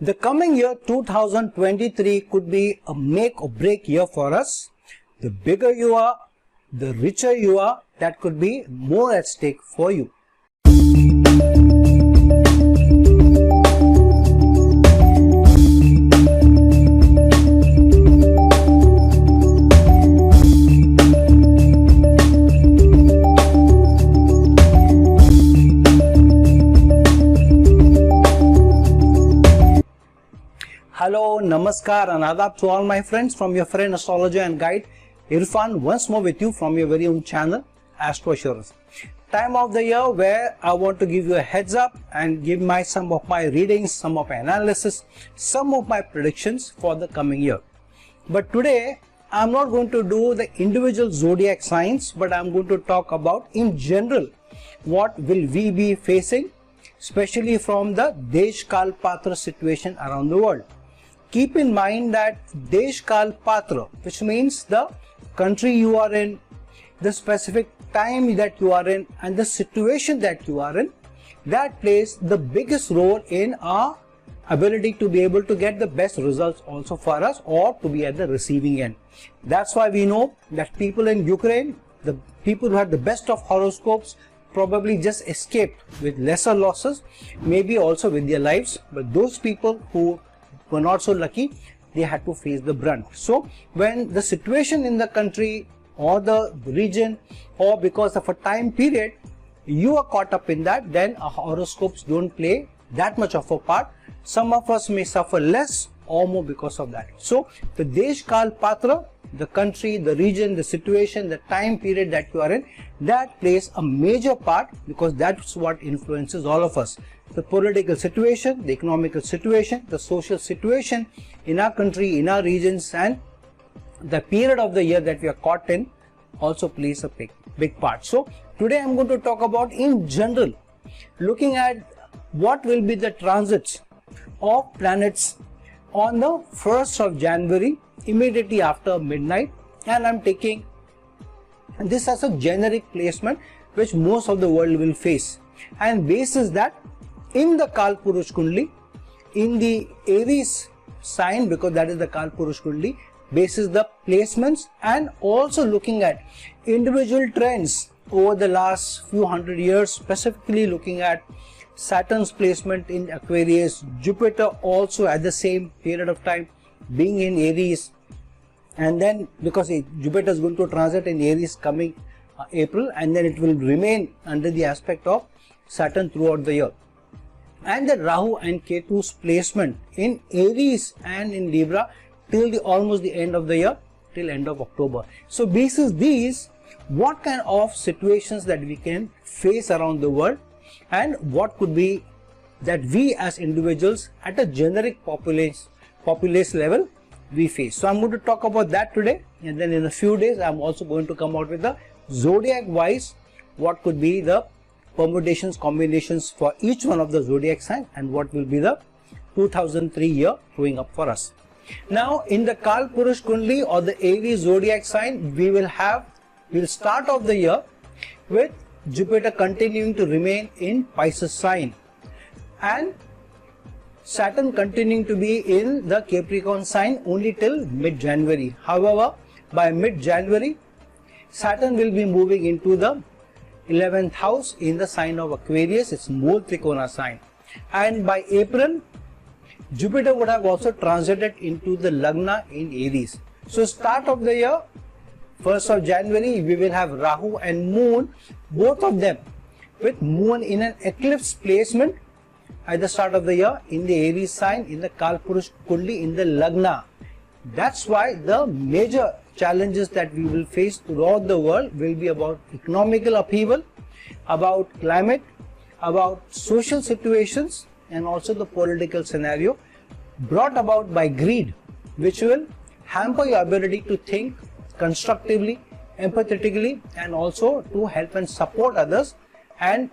The coming year 2023 could be a make or break year for us. The bigger you are, the richer you are, that could be more at stake for you. Hello, Namaskar and Adab to all my friends from your friend astrologer and guide Irfan once more with you from your very own channel Astrological. Time of the year where I want to give you a heads up and give some of my readings, some of my analysis, some of my predictions for the coming year. But today I'm not going to do the individual zodiac signs, but I'm going to talk about in general what will we be facing, especially from the Desh Kal Patra situation around the world. Keep in mind that Desh Kal Patra, which means the country you are in, the specific time that you are in and the situation that you are in, that plays the biggest role in our ability to be able to get the best results also for us or to be at the receiving end. That's why we know that people in Ukraine, the people who had the best of horoscopes, probably just escaped with lesser losses, maybe also with their lives, but those people who were not so lucky, they had to face the brunt. So when the situation in the country or the region or because of a time period you are caught up in that, then our horoscopes don't play that much of a part. Some of us may suffer less or more because of that. So the Desh Kal Patra, the country, the region, the situation, the time period that you are in, that plays a major part because that's what influences all of us. The political situation, the economical situation, the social situation in our country, in our regions, and the period of the year that we are caught in also plays a big part. So today I'm going to talk about in general, looking at what will be the transits of planets on the 1st of January, immediately after midnight, and I'm taking this as a generic placement which most of the world will face, and basis that in the Kalpurush Kundli, in the Aries sign, because that is the Kalpurush Kundli, basis the placements and also looking at individual trends over the last few hundred years, specifically looking at Saturn's placement in Aquarius, Jupiter also at the same period of time being in Aries, and then because Jupiter is going to transit in Aries coming April, and then it will remain under the aspect of Saturn throughout the year, and the Rahu and Ketu's placement in Aries and in Libra till almost the end of the year, till end of October. So basis these, what kind of situations that we can face around the world and what could be that we as individuals at a generic populace level we face. So I'm going to talk about that today, and then in a few days I'm also going to come out with the zodiac wise what could be the permutations, combinations for each one of the zodiac signs and what will be the 2003 year throwing up for us. Now in the Kalpurush Kundli or the Aries zodiac sign, we'll start off the year with Jupiter continuing to remain in Pisces sign and Saturn continuing to be in the Capricorn sign only till mid-January. However, by mid-January, Saturn will be moving into the 11th house in the sign of Aquarius, its Mool Trikona sign, and by April, Jupiter would have also transited into the Lagna in Aries. So start of the year, 1st of January, we will have Rahu and Moon, both of them with Moon in an eclipse placement at the start of the year in the Aries sign in the Kalpurush Kundli in the Lagna. That's why the major challenges that we will face throughout the world will be about economical upheaval, about climate, about social situations, and also the political scenario brought about by greed, which will hamper your ability to think constructively, empathetically, and also to help and support others, and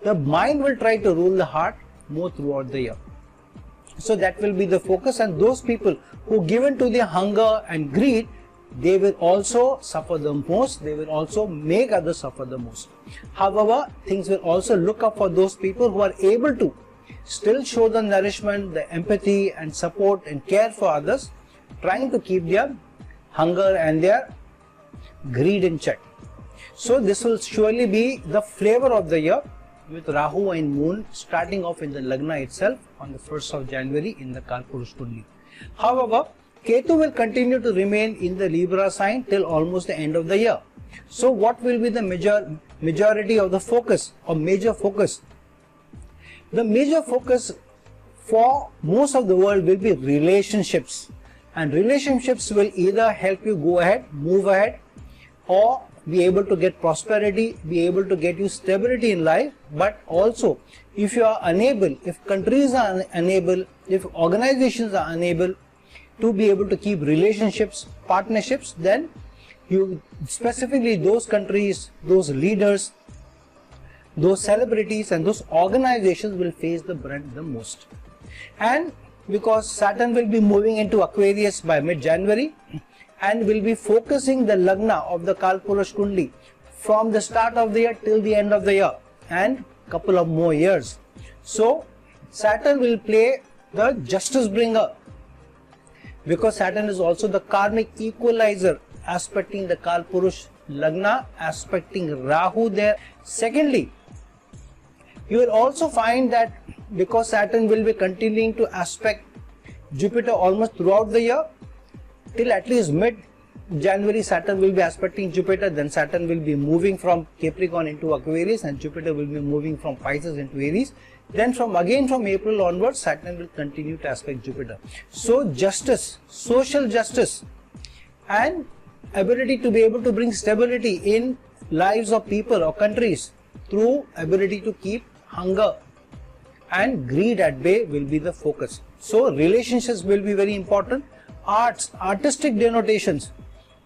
the mind will try to rule the heart more throughout the year. So that will be the focus, and those people who given to their hunger and greed, they will also suffer the most, they will also make others suffer the most. However, things will also look up for those people who are able to still show the nourishment, the empathy and support and care for others, trying to keep their hunger and their greed in check. So this will surely be the flavor of the year, with Rahu and Moon starting off in the Lagna itself on the 1st of January in the Kalpurush Kundli. However, Ketu will continue to remain in the Libra sign till almost the end of the year. So what will be the majority of the focus or major focus? The major focus for most of the world will be relationships, and relationships will either help you go ahead, move ahead, or be able to get prosperity, be able to get you stability in life. But also, if you are unable, if countries are unable, if organizations are unable to be able to keep relationships, partnerships, then you, specifically those countries, those leaders, those celebrities and those organizations will face the brunt the most. And because Saturn will be moving into Aquarius by mid-January and will be focusing the Lagna of the Kalpurush Kundli from the start of the year till the end of the year and couple of more years. So Saturn will play the justice bringer, because Saturn is also the karmic equalizer, aspecting the Kalpurush Lagna, aspecting Rahu there. Secondly, you will also find that because Saturn will be continuing to aspect Jupiter almost throughout the year, till at least mid-January Saturn will be aspecting Jupiter, then Saturn will be moving from Capricorn into Aquarius and Jupiter will be moving from Pisces into Aries. Then from April onwards, Saturn will continue to aspect Jupiter. So justice, social justice and ability to be able to bring stability in lives of people or countries through ability to keep hunger and greed at bay will be the focus. So relationships will be very important. Arts, artistic denotations,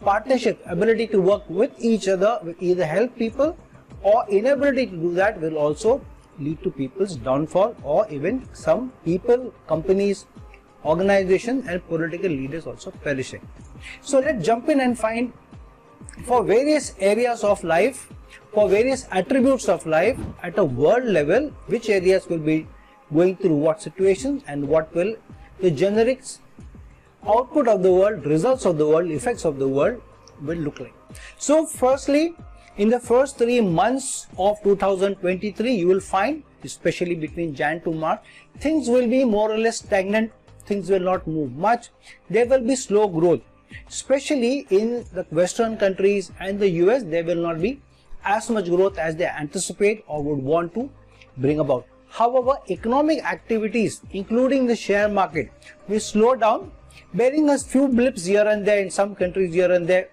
partnership, ability to work with each other will either help people, or inability to do that will also lead to people's downfall, or even some people, companies, organizations and political leaders also perishing. So let's jump in and find, for various areas of life, for various attributes of life at a world level, which areas will be going through what situations and what will the generics output of the world, results of the world, effects of the world will look like. So firstly, in the first 3 months of 2023, you will find, especially between Jan to March, things will be more or less stagnant. Things will not move much. There will be slow growth, especially in the Western countries and the US. There will not be as much growth as they anticipate or would want to bring about. However, economic activities, including the share market, will slow down, bearing us few blips here and there in some countries here and there,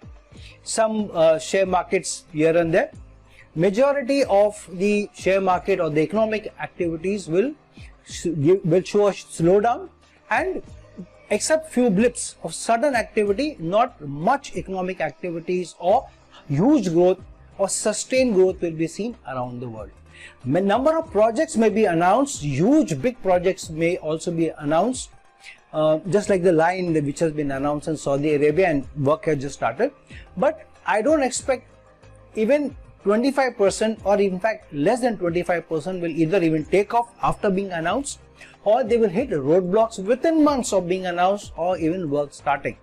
some share markets here and there. Majority of the share market or the economic activities will show a slowdown, and except few blips of sudden activity, not much economic activities or huge growth or sustained growth will be seen around the world. A number of projects may be announced, huge big projects may also be announced, just like the line which has been announced in Saudi Arabia, and work has just started. But I don't expect even 25%, or in fact less than 25% will either even take off after being announced, or they will hit roadblocks within months of being announced, or even work starting.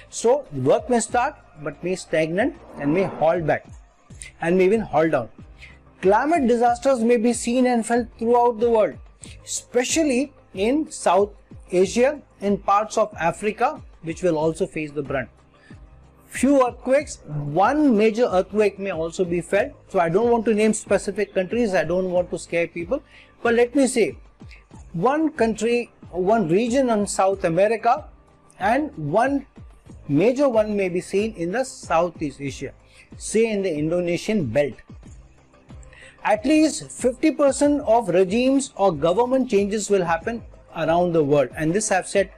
So work may start but may stagnate and may halt back and may even halt down. Climate disasters may be seen and felt throughout the world, especially in South Asia and parts of Africa, which will also face the brunt. Few earthquakes, one major earthquake may also be felt. So I don't want to name specific countries, I don't want to scare people, but let me say one country, one region in South America, and one major one may be seen in the Southeast Asia, say in the Indonesian belt. At least 50% of regimes or government changes will happen around the world, and this I've said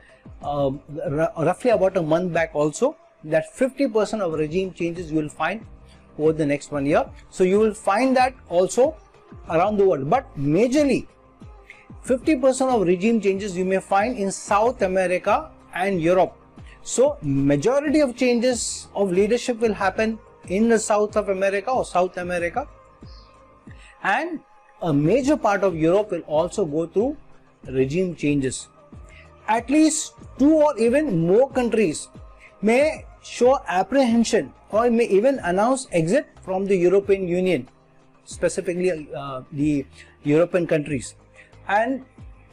roughly about a month back also, that 50% of regime changes you will find over the next 1 year. So you will find that also around the world, but majorly 50% of regime changes you may find in South America and Europe. So majority of changes of leadership will happen in the South of America or South America, and a major part of Europe will also go through regime changes. At least 2 or even more countries may show apprehension or may even announce exit from the European Union, specifically the European countries. And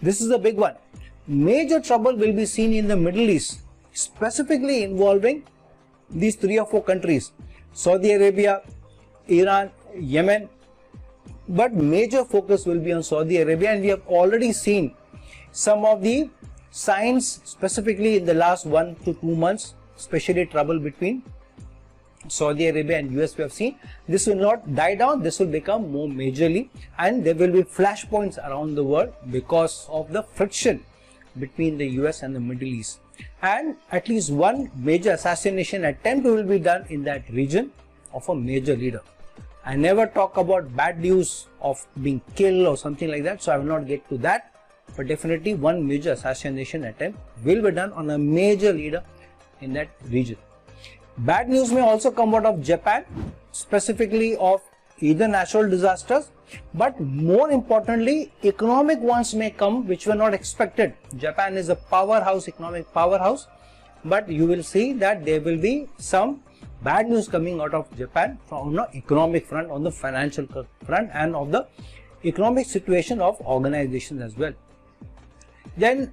this is a big one. Major trouble will be seen in the Middle East, specifically involving these 3 or 4 countries: Saudi Arabia, Iran, Yemen. But major focus will be on Saudi Arabia, and we have already seen some of the signs, specifically in the last 1 to 2 months, especially trouble between Saudi Arabia and US. We have seen this will not die down, this will become more majorly, and there will be flashpoints around the world because of the friction between the US and the Middle East. And at least one major assassination attempt will be done in that region of a major leader. I never talk about bad news of being killed or something like that, so I will not get to that, but definitely one major assassination attempt will be done on a major leader in that region. Bad news may also come out of Japan, specifically of either natural disasters, but more importantly, economic ones may come which were not expected. Japan is a powerhouse, economic powerhouse, but you will see that there will be some bad news coming out of Japan from the economic front, on the financial front, and of the economic situation of organizations as well. Then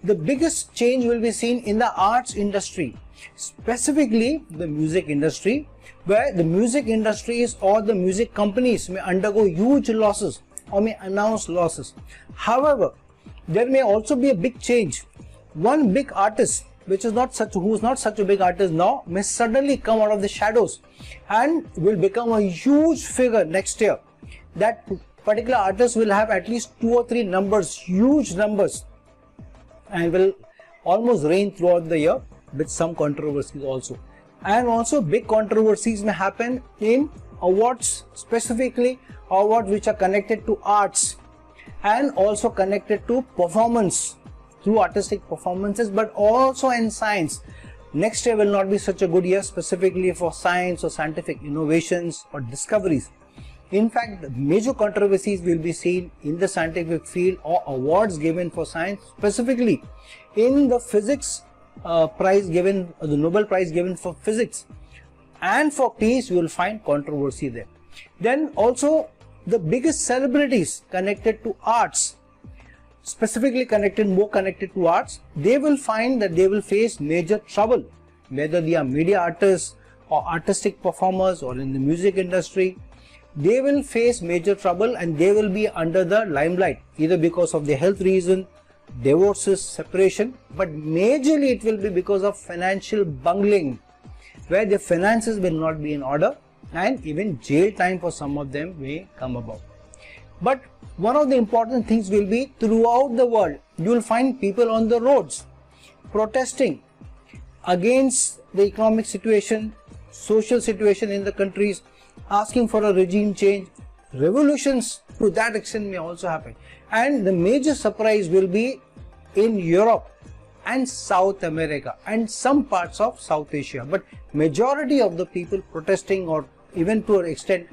the biggest change will be seen in the arts industry, specifically the music industry, where the music industries or the music companies may undergo huge losses or may announce losses. However, there may also be a big change. One big artist who is not such a big artist now may suddenly come out of the shadows and will become a huge figure next year. That particular artist will have at least 2 or 3 numbers, huge numbers, and will almost reign throughout the year with some controversies also. And also big controversies may happen in awards, specifically awards which are connected to arts and also connected to performance, through artistic performances, but also in science. Next year will not be such a good year specifically for science or scientific innovations or discoveries. In fact, major controversies will be seen in the scientific field or awards given for science, specifically in the physics prize given, the Nobel Prize given for physics, and for peace you will find controversy there. Then also the biggest celebrities connected to arts, specifically more connected to arts, they will find that they will face major trouble, whether they are media artists or artistic performers or in the music industry. They will face major trouble and they will be under the limelight, either because of their health reason, divorces, separation, but majorly it will be because of financial bungling, where their finances will not be in order, and even jail time for some of them may come about. But one of the important things will be, throughout the world you will find people on the roads protesting against the economic situation, social situation in the countries, asking for a regime change. Revolutions to that extent may also happen, and the major surprise will be in Europe and South America and some parts of South Asia, but majority of the people protesting, or even to an extent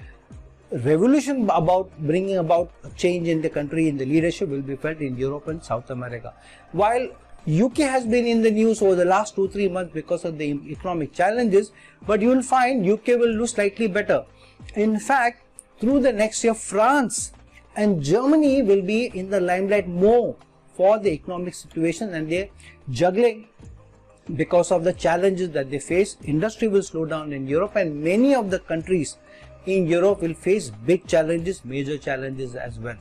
revolution about bringing about a change in the country, in the leadership, will be felt in Europe and South America. While UK has been in the news over the last 2-3 months because of the economic challenges, but you will find UK will do slightly better. In fact, through the next year, France and Germany will be in the limelight more for the economic situation, and they're juggling because of the challenges that they face. Industry will slow down in Europe, and many of the countries in Europe will face big challenges, major challenges as well.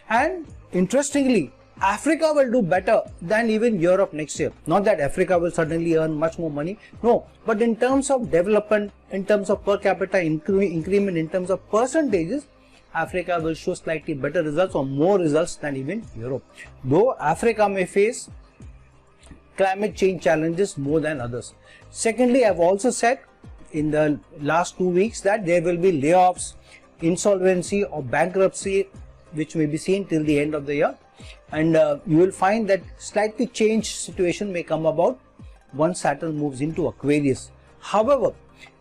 And interestingly, Africa will do better than even Europe next year. Not that Africa will suddenly earn much more money, no, but in terms of development, in terms of per capita increment, in terms of percentages, Africa will show slightly better results or more results than even Europe. Though Africa may face climate change challenges more than others. Secondly, I have also said in the last 2 weeks that there will be layoffs, insolvency or bankruptcy which may be seen till the end of the year, and you will find that slightly changed situation may come about once Saturn moves into Aquarius. However,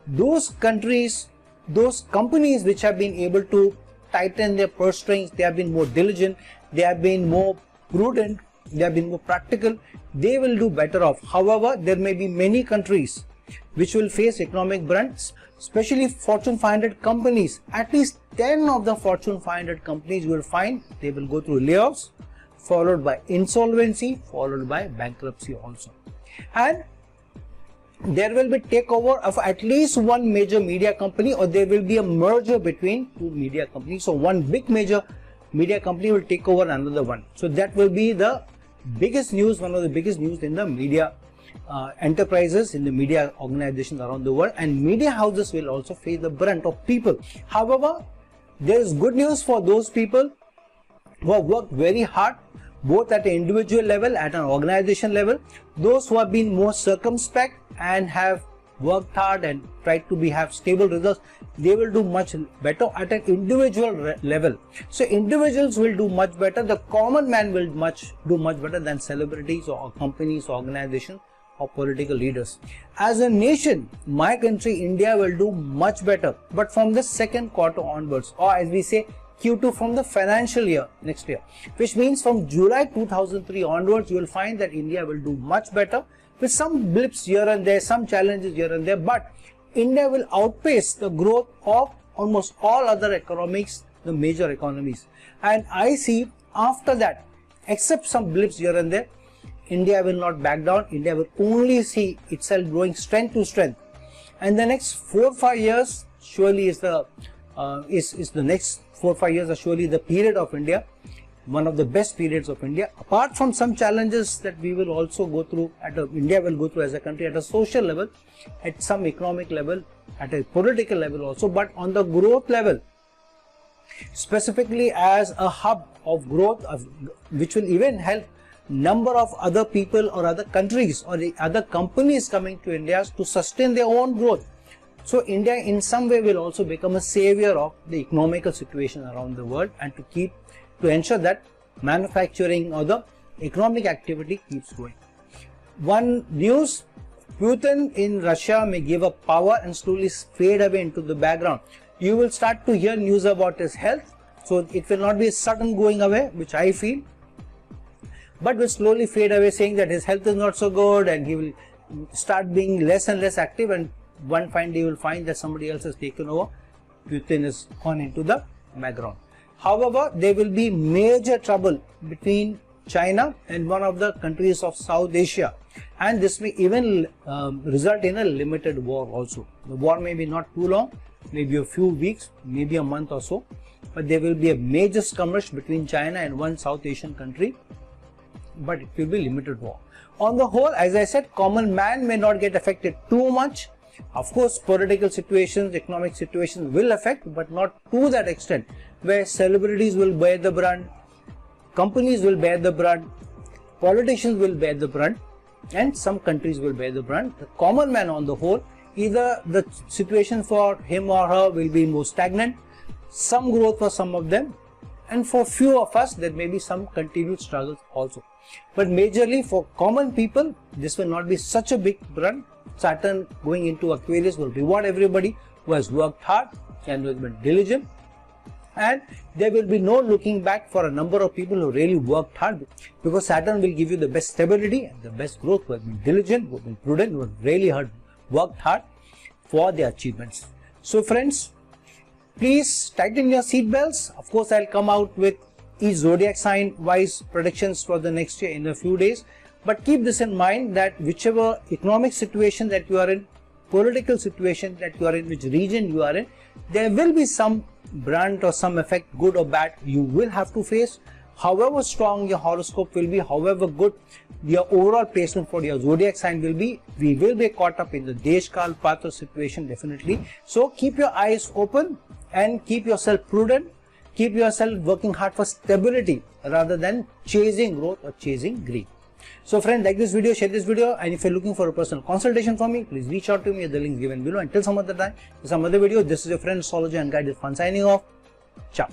those countries, those companies which have been able to tighten their purse strings, they have been more diligent, they have been more prudent, they have been more practical, they will do better off. However, there may be many countries which will face economic brunt, especially Fortune 500 companies. At least 10 of the Fortune 500 companies you will find they will go through layoffs, followed by insolvency, followed by bankruptcy also. And there will be takeover of at least one major media company, or there will be a merger between two media companies. So one big major media company will take over another one. So that will be the biggest news, one of the biggest news in the media enterprises, in the media organizations around the world, and media houses will also face the brunt of people. However, there is good news for those people who have worked very hard, both at an individual level, at an organization level. Those who have been more circumspect and have worked hard and tried to have stable results, they will do much better at an individual level. So individuals will do much better. The common man will do much better than celebrities or companies, organizations, or political leaders. As a nation, my country India will do much better, but from the second quarter onwards, or as we say Q2, from the financial year next year, which means from July 2003 onwards, you will find that India will do much better, with some blips here and there, some challenges here and there, but India will outpace the growth of almost all other economics, the major economies. And I see after that, except some blips here and there, India will not back down. India will only see itself growing strength to strength. And the next 4-5 years surely is the next 4-5 years are surely the period of India, one of the best periods of India. Apart from some challenges that we will also go through, India will go through as a country at a social level, at some economic level, at a political level also, but on the growth level, specifically as a hub of growth, which will even help number of other people or other countries or the other companies coming to India to sustain their own growth. So India in some way will also become a savior of the economical situation around the world, and to ensure that manufacturing or the economic activity keeps going. One news, Putin in Russia may give up power and slowly fade away into the background. You will start to hear news about his health, so it will not be a sudden going away, which I feel, but will slowly fade away, saying that his health is not so good and he will start being less and less active, and one fine day you will find that somebody else has taken over. Putin is gone into the background. However, there will be major trouble between China and one of the countries of South Asia, and this may even result in a limited war also. The war may be not too long, maybe a few weeks, maybe a month or so, but there will be a major skirmish between China and one South Asian country, but it will be limited war. On the whole, as I said, common man may not get affected too much. Of course, political situations, economic situations will affect, but not to that extent, where celebrities will bear the brunt, companies will bear the brunt, politicians will bear the brunt, and some countries will bear the brunt. The common man on the whole, either the situation for him or her will be more stagnant, some growth for some of them, and for few of us there may be some continued struggles also. But majorly for common people, this will not be such a big brunt. Saturn going into Aquarius will reward everybody who has worked hard and who has been diligent, and there will be no looking back for a number of people who really worked hard, because Saturn will give you the best stability and the best growth, who have been diligent, who have been prudent, who have really worked hard for their achievements. So friends, please tighten your seat belts. Of course, I'll come out with each zodiac sign wise predictions for the next year in a few days. But keep this in mind that whichever economic situation that you are in, political situation that you are in, which region you are in, there will be some brunt or some effect, good or bad, you will have to face. However strong your horoscope will be, however good your overall placement for your zodiac sign will be, we will be caught up in the Desh Kal Patra situation definitely. So keep your eyes open and keep yourself prudent. Keep yourself working hard for stability rather than chasing growth or chasing greed. So friend, like this video, share this video, and if you're looking for a personal consultation from me, please reach out to me at the link given below. Until some other time, some other video, this is your friend Astrology and Guide Irfan signing off. Ciao.